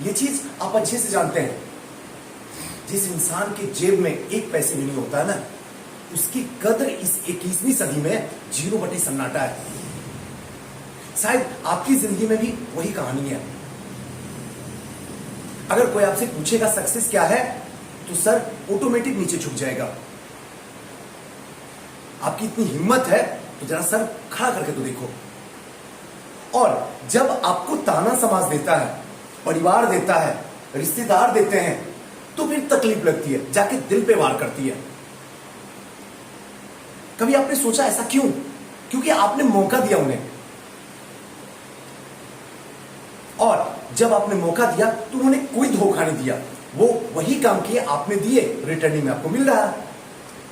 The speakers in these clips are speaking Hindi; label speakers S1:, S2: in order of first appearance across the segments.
S1: ये चीज आप अच्छे से जानते हैं, जिस इंसान के जेब में एक पैसे भी नहीं होता है ना, उसकी कदर इस 21वीं सदी में 0 सन्नाटा है। शायद आपकी जिंदगी में भी वही कहानी है। अगर कोई आपसे पूछेगा सक्सेस क्या है, तो सर ऑटोमेटिक नीचे झुक जाएगा। आपकी इतनी हिम्मत है तो जरा सर खड़ा करके तो देखो। और जब आपको ताना समाज देता है, परिवार देता है, रिश्तेदार देते हैं, तो फिर तकलीफ लगती है, जाके दिल पे वार करती है। कभी आपने सोचा ऐसा क्यों? क्योंकि आपने मौका दिया उन्हें, और जब आपने मौका दिया तो उन्होंने कोई धोखा नहीं दिया। वो वही काम किए आपने दिए, रिटर्निंग में आपको मिल रहा है,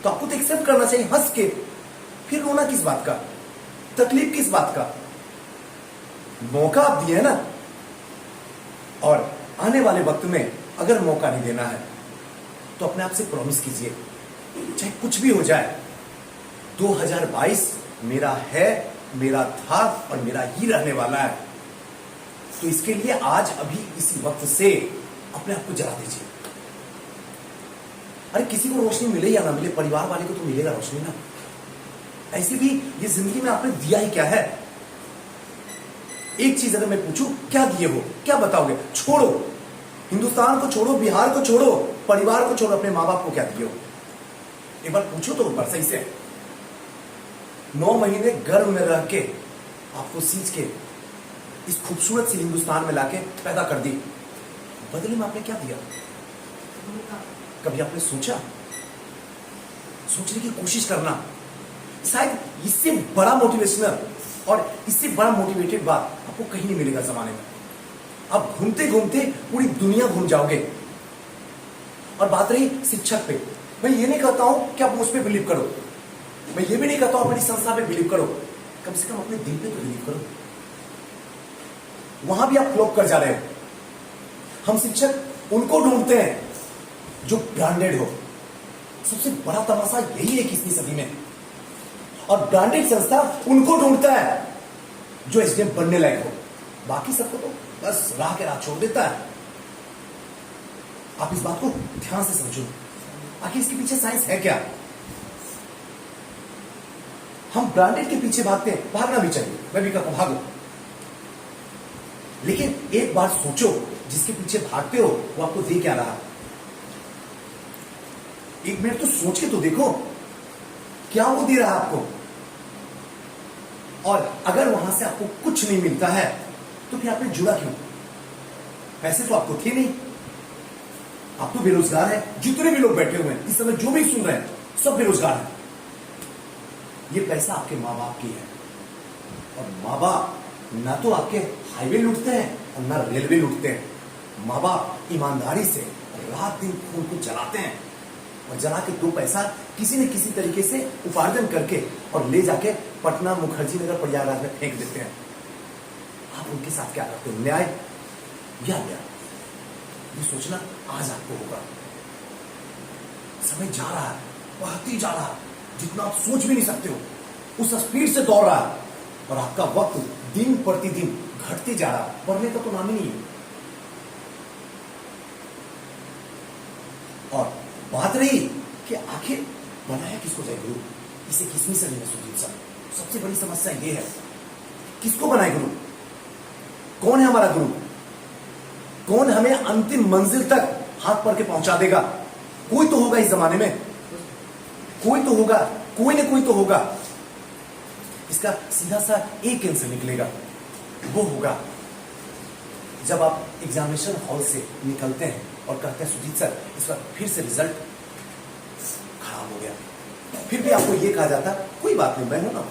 S1: तो आपको तो एक्सेप्ट करना चाहिए हंस के। फिर रोना किस बात का, तकलीफ किस बात का? मौका आप दिए ना, और आने वाले वक्त में अगर मौका नहीं देना है तो अपने आप से प्रॉमिस कीजिए, चाहे कुछ भी हो जाए, 2022 मेरा है, मेरा था और मेरा ही रहने वाला है। तो इसके लिए आज अभी इसी वक्त से अपने आप को जला दीजिए। अरे किसी को रोशनी मिले या ना मिले, परिवार वाले को तो मिलेगा रोशनी ना। ऐसे भी ये जिंदगी में आपने दिया ही क्या है? एक चीज अगर मैं पूछूं, क्या दिए हो, क्या बताओगे? छोड़ो, हिंदुस्तान को छोड़ो, बिहार को छोड़ो, परिवार को छोड़ो, अपने मां बाप को क्या दिए हो? एक बार पूछो तो एक बार सही से। 9 महीने गर्भ में रह के आपको सींच के इस खूबसूरत सी हिंदुस्तान में लाके पैदा कर दी, बदले में आपने क्या दिया? कभी आपने सोचा? सोचने की कोशिश करना। शायद इससे बड़ा मोटिवेशनल और इससे बड़ा मोटिवेटेड बात आपको कहीं नहीं मिलेगा जमाने में। आप घूमते घूमते पूरी दुनिया घूम जाओगे। और बात रही शिक्षक पे, मैं ये नहीं कहता हूं कि आप उस पर बिलीव करो, मैं ये भी नहीं कहता हूं अपनी संस्था पे बिलीव करो, कम से कम अपने दिल पे तो बिलीव करो। वहां भी आप फ्लॉप कर जा रहे हो। हम शिक्षक उनको ढूंढते हैं जो ब्रांडेड हो। सबसे बड़ा तमाशा यही है 21वीं सदी में। और ब्रांडेड संस्था उनको ढूंढता है जो एसडीएम बनने लायक हो, बाकी सबको तो बस राह के राह छोड़ देता है। आप इस बात को ध्यान से समझो, आखिर इसके पीछे साइंस है क्या? हम ब्रांडेड के पीछे भागते हैं, भागना भी चाहिए, मैं भी कहता हूं भागो, लेकिन एक बार सोचो, जिसके पीछे भागते हो वो आपको दे क्या रहा? एक मिनट तो सोच के तो देखो, क्या वो दे रहा है आपको? और अगर वहां से आपको कुछ नहीं मिलता है तो फिर आपने जुड़ा क्यों? पैसे तो आपको थे नहीं, आप तो बेरोजगार है। जितने भी लोग बैठे हुए हैं इस समय, जो भी सुन रहे हैं, सब बेरोजगार हैं। ये पैसा आपके मां बाप की है, और मां बाप ना तो आपके हाईवे लूटते हैं और ना रेलवे लूटते हैं। मां बाप ईमानदारी से रात दिन खून को जलाते हैं, और जला के 2 पैसा किसी न किसी तरीके से उपार्जन करके और ले जाके पटना, मुखर्जी नगर, प्रयागराज में फेंक देते हैं। आप उनके साथ क्या करते हो? न्याय या न्याय? ये सोचना आज आपको होगा। समय जा रहा है, बढ़ती जा रहा है, जितना आप सोच भी नहीं सकते हो उस स्पीड से दौड़ रहा है, और आपका वक्त दिन प्रतिदिन घटते जा रहा है, बढ़ने का तो नाम ही नहीं है। और बात रही कि आखिर बनाया किसको जाए गुरु, इसे 21वीं सदी में सुजीत सर, सबसे बड़ी समस्या ये है, किसको बनाए गुरु? कौन है हमारा गुरु? कौन हमें अंतिम मंजिल तक हाथ पकड़ के पहुंचा देगा? कोई तो होगा इस जमाने में, कोई तो होगा, कोई ना कोई तो होगा। इसका सीधा सा एक आंसर निकलेगा, वो होगा जब आप एग्जामिनेशन हॉल से निकलते हैं और कहते हैं सुजीत सर इस बार फिर से रिजल्ट खराब हो गया, फिर भी आपको यह कहा जाता कोई बात नहीं, मैं हूं ना।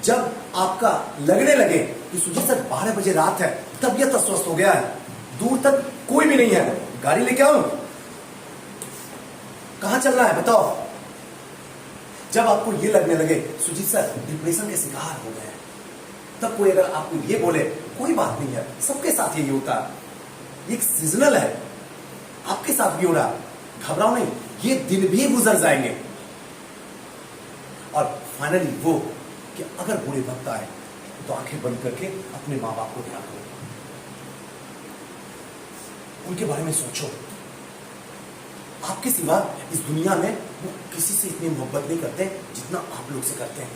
S1: जब आपका लगने लगे कि सुजीत सर 12 बजे रात है, तबीयत अस्वस्थ हो गया है, दूर तक कोई भी नहीं है, गाड़ी लेके आऊं, कहां चलना है बताओ? जब आपको यह लगने लगे सुजीत सर डिप्रेशन के शिकार हो गए, तब कोई अगर आपको ये बोले कोई बात नहीं है, सबके साथ यही होता है, एक सीजनल है, आपके साथ भी हो रहा, घबराओ नहीं, ये दिन भी गुजर जाएंगे। और फाइनली वो कि अगर बुरे वक्त आए तो आंखें बंद करके अपने मां बाप को ध्यान करो, उनके बारे में सोचो। आपके सिवा इस दुनिया में वो किसी से इतनी मोहब्बत नहीं करते जितना आप लोग से करते हैं।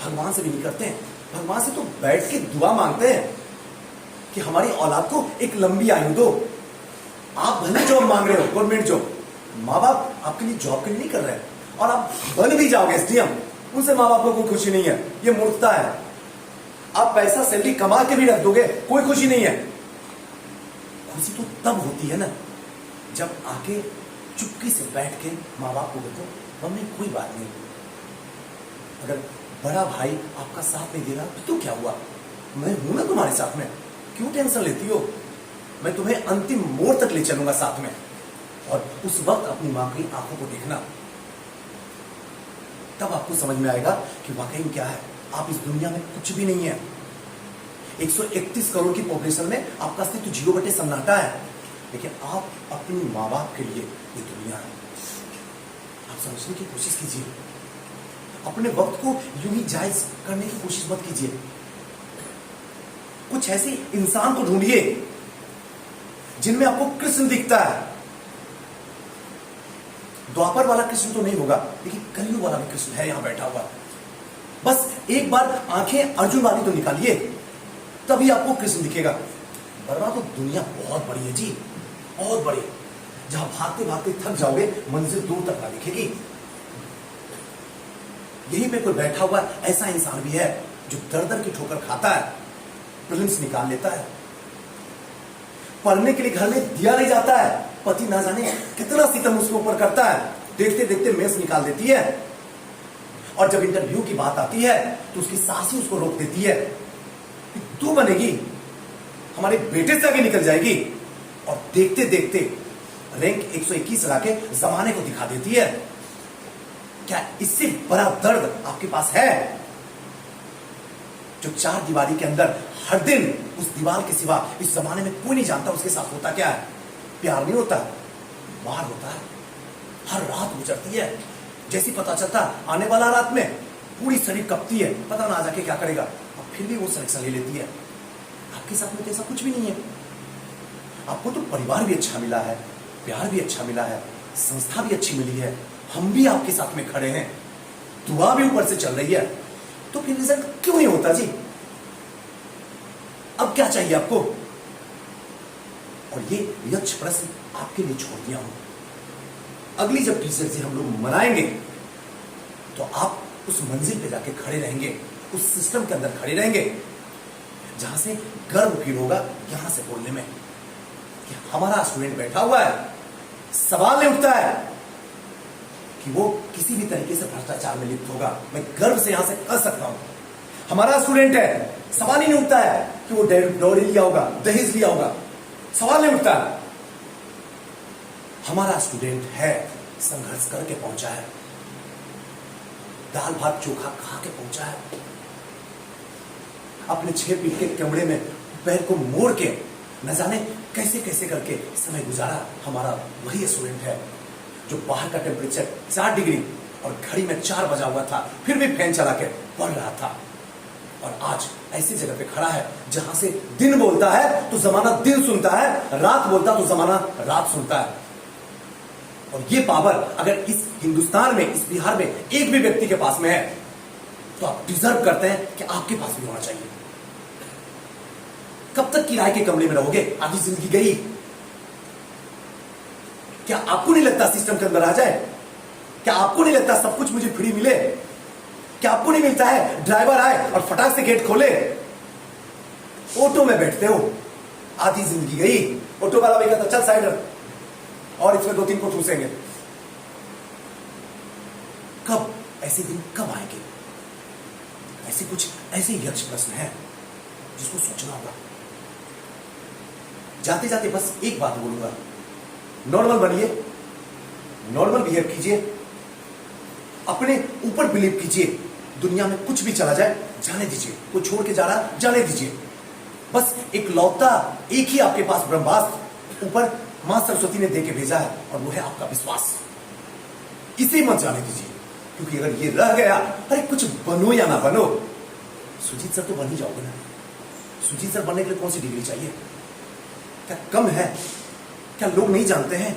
S1: भगवान से भी नहीं करते हैं। भगवान से तो बैठ के दुआ मांगते हैं कि हमारी औलाद को एक लंबी आयु दो। आप भले जॉब मांग रहे हो, गवर्नमेंट जॉब, माँ बाप आपके लिए जॉब के लिए नहीं कर रहे हैं, और आप बन भी जाओगे एसडीएम, उनसे माँ बाप को कोई खुशी नहीं है। ये मूर्खता है। आप पैसा सैलरी कमा के भी रख दोगे, कोई खुशी नहीं है। खुशी तो तब होती है ना जब आके चुपके से बैठ के माँ बाप को देखो, मम्मी कोई बात नहीं, अगर बड़ा भाई आपका साथ नहीं दे रहा तो क्या हुआ, मैं हूं ना तुम्हारे साथ में, क्यों टेंशन लेती हो, मैं तुम्हें अंतिम मोड़ तक ले चलूंगा साथ में। और उस वक्त अपनी मां की आंखों को देखना, तब आपको समझ में आएगा कि वाकई में क्या है। आप इस दुनिया में कुछ भी नहीं है। 131 करोड़ की पॉपुलेशन में आपका अस्तित्व 0 सन्नाटा है, लेकिन आप अपनी माँ बाप के लिए ये दुनिया है। आप समझने की कोशिश कीजिए। अपने वक्त को यूं ही जायज करने की कोशिश मत कीजिए। कुछ ऐसे इंसान को ढूंढिए जिनमें आपको कृष्ण दिखता है। द्वापर वाला कृष्ण तो नहीं होगा, लेकिन कलयुग वाला भी कृष्ण है यहां बैठा हुआ। बस एक बार आंखें अर्जुन वाली तो निकालिए, तभी आपको कृष्ण दिखेगा। वरना तो दुनिया बहुत बड़ी है जी, बहुत बड़ी, जहां भागते भागते थक जाओगे, मंजिल दूर तक ना दिखेगी। यहीं पे कोई बैठा हुआ ऐसा इंसान भी है जो दर दर की ठोकर खाता है, प्रिलिम्स निकाल लेता है। पढ़ने के लिए घर में दिया नहीं जाता है, पति ना जाने कितना सितम उसके ऊपर करता है, देखते देखते मेंस निकाल देती है। और जब इंटरव्यू की बात आती है तो उसकी सास ही उसको रोक देती है, तू बनेगी, हमारे बेटे से आगे निकल जाएगी। और देखते देखते रैंक 121 ला के जमाने को दिखा देती है। क्या इससे बड़ा दर्द आपके पास है? जो 4 दीवारी के अंदर हर दिन उस दीवार के सिवा इस जमाने में कोई नहीं जानता उसके साथ होता क्या है। प्यार नहीं होता, बाहर होता है। हर रात गुजरती है, जैसी पता चलता आने वाला रात में पूरी शरीर कपती है, पता ना आ जाके क्या करेगा, और फिर भी वो सिलेक्शन ले लेती है। आपके साथ में तो ऐसा कुछ भी नहीं है। आपको तो परिवार भी अच्छा मिला है, प्यार भी अच्छा मिला है, संस्था भी अच्छी मिली है, हम भी आपके साथ में खड़े हैं, दुआ भी ऊपर से चल रही है, तो फिर रिजल्ट क्यों नहीं होता जी? अब क्या चाहिए आपको? और ये यक्ष प्रश्न आपके लिए छोड़ दिया हूं। अगली जब टीचर से हम लोग मनाएंगे तो आप उस मंजिल पे जाके खड़े रहेंगे, उस सिस्टम के अंदर खड़े रहेंगे जहां से गर्व फील होगा यहां से बोलने में कि हमारा स्टूडेंट बैठा हुआ है, सवाल नहीं उठता है कि वो किसी भी तरीके से भ्रष्टाचार में लिप्त होगा। मैं गर्व से यहां से कह सकता हूं हमारा स्टूडेंट है, सवाल ही नहीं उठता है कि वो डौरी लिया होगा, दहेज लिया होगा, सवाल नहीं उठता। हमारा स्टूडेंट है, संघर्ष करके पहुंचा है, दाल भात चोखा खा के पहुंचा है, अपने 6 फीट के कमरे में पैर को मोड़ के न जाने कैसे कैसे करके समय गुजारा। हमारा वही स्टूडेंट है जो बाहर का टेम्परेचर 4 डिग्री और घड़ी में 4 बजा हुआ था, फिर भी फैन चला के पढ़ रहा था, और आज ऐसी जगह पे खड़ा है जहां से दिन बोलता है तो जमाना दिन सुनता है, रात बोलता तो जमाना रात सुनता है। और ये पावर अगर इस हिंदुस्तान में, इस बिहार में एक भी व्यक्ति के पास में है तो आप डिजर्व करते हैं कि आपके पास भी होना चाहिए। कब तक किराए के कमरे में रहोगे? आधी जिंदगी गई। क्या आपको नहीं लगता सिस्टम के अंदर आ जाए? क्या आपको नहीं लगता सब कुछ मुझे फ्री मिले? क्या आपको नहीं मिलता है ड्राइवर आए और फटाक से गेट खोले? ऑटो में बैठते हो, आधी जिंदगी गई। ऑटो वाला भी कहता चल साइड और इसमें 2-3 को ठूसेंगे। कब ऐसे दिन कब आएंगे? ऐसे कुछ ऐसे यक्ष प्रश्न है जिसको सोचना होगा। जाते जाते बस एक बात बोलूंगा, नॉर्मल बनिए, नॉर्मल बिहेव कीजिए, अपने ऊपर बिलीव कीजिए। दुनिया में कुछ भी चला जाए जाने दीजिए, कोई छोड़ के जा रहा जाने दीजिए। बस एक लौता एक ही आपके पास ब्रह्मास्त्र ऊपर मां सरस्वती ने देके भेजा है, और वो है आपका विश्वास। इसे मत जाने दीजिए, क्योंकि अगर ये रह गया, अरे कुछ बनो या ना बनो, सुजीत सर तो बन ही जाओगे ना। सुजीत सर बनने के लिए कौन सी डिग्री चाहिए? क्या कम है? क्या लोग नहीं जानते हैं?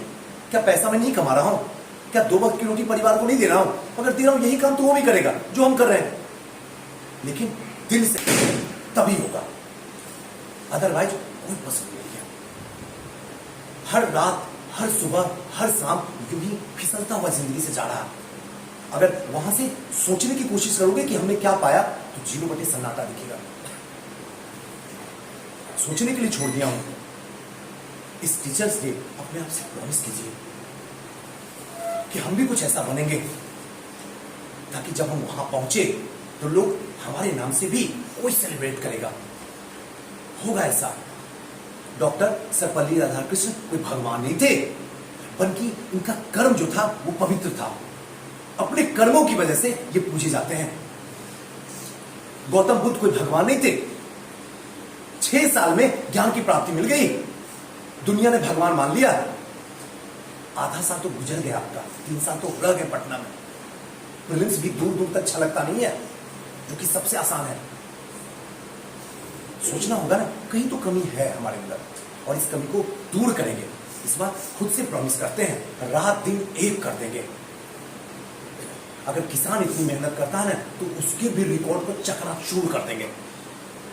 S1: क्या पैसा मैं नहीं कमा रहा हूं? क्या 2 वक्त की रोटी परिवार को नहीं दे रहा हूं? अगर दे रहा हूं यही काम तो वो भी करेगा जो हम कर रहे हैं, लेकिन दिल से तभी होगा, अदरवाइज कोई पसंद नहीं है। हर रात, हर सुबह, हर शाम यूं ही फिसलता हुआ जिंदगी से जा रहा। अगर वहां से सोचने की कोशिश करोगे कि हमने क्या पाया, तो 0 बटे सन्नाटा दिखेगा। सोचने के लिए छोड़ दिया हूं। इस टीचर्स डे अपने आप से प्रॉमिस कीजिए कि हम भी कुछ ऐसा बनेंगे ताकि जब हम वहां पहुंचे तो लोग हमारे नाम से भी कोई सेलिब्रेट करेगा। होगा ऐसा। डॉक्टर सर्वपल्ली राधाकृष्णन कोई भगवान नहीं थे, बल्कि इनका कर्म जो था वो पवित्र था। अपने कर्मों की वजह से ये पूजे जाते हैं। गौतम बुद्ध कोई भगवान नहीं थे, 6 साल में ज्ञान की प्राप्ति मिल गई, दुनिया ने भगवान मान लिया। आधा साल तो गुजर गया आपका, 3 साल तो रह गए पटना में। प्रीलिम्स भी दूर दूर तक छलकता नहीं है, जो कि सबसे आसान है। सोचना होगा ना, कहीं तो कमी है हमारे अंदर, और इस कमी को दूर करेंगे। इस बार खुद से प्रॉमिस करते हैं, रात दिन एक कर देंगे। अगर किसान इतनी मेहनत करता है ना, तो उसके भी रिकॉर्ड को चकनाचूर कर देंगे।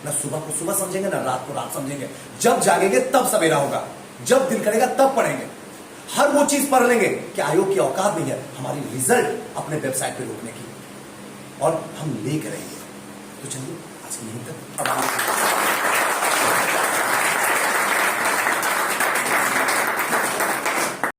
S1: ना सुबह को सुबह समझेंगे, ना रात को रात समझेंगे। जब जागेंगे तब सवेरा होगा, जब दिल करेगा तब पढ़ेंगे। हर वो चीज पढ़ लेंगे कि आयोग की औकात नहीं है हमारी रिजल्ट अपने वेबसाइट पे रोकने की, और हम लेकर रहेंगे। तो चलिए आज की यहीं तक।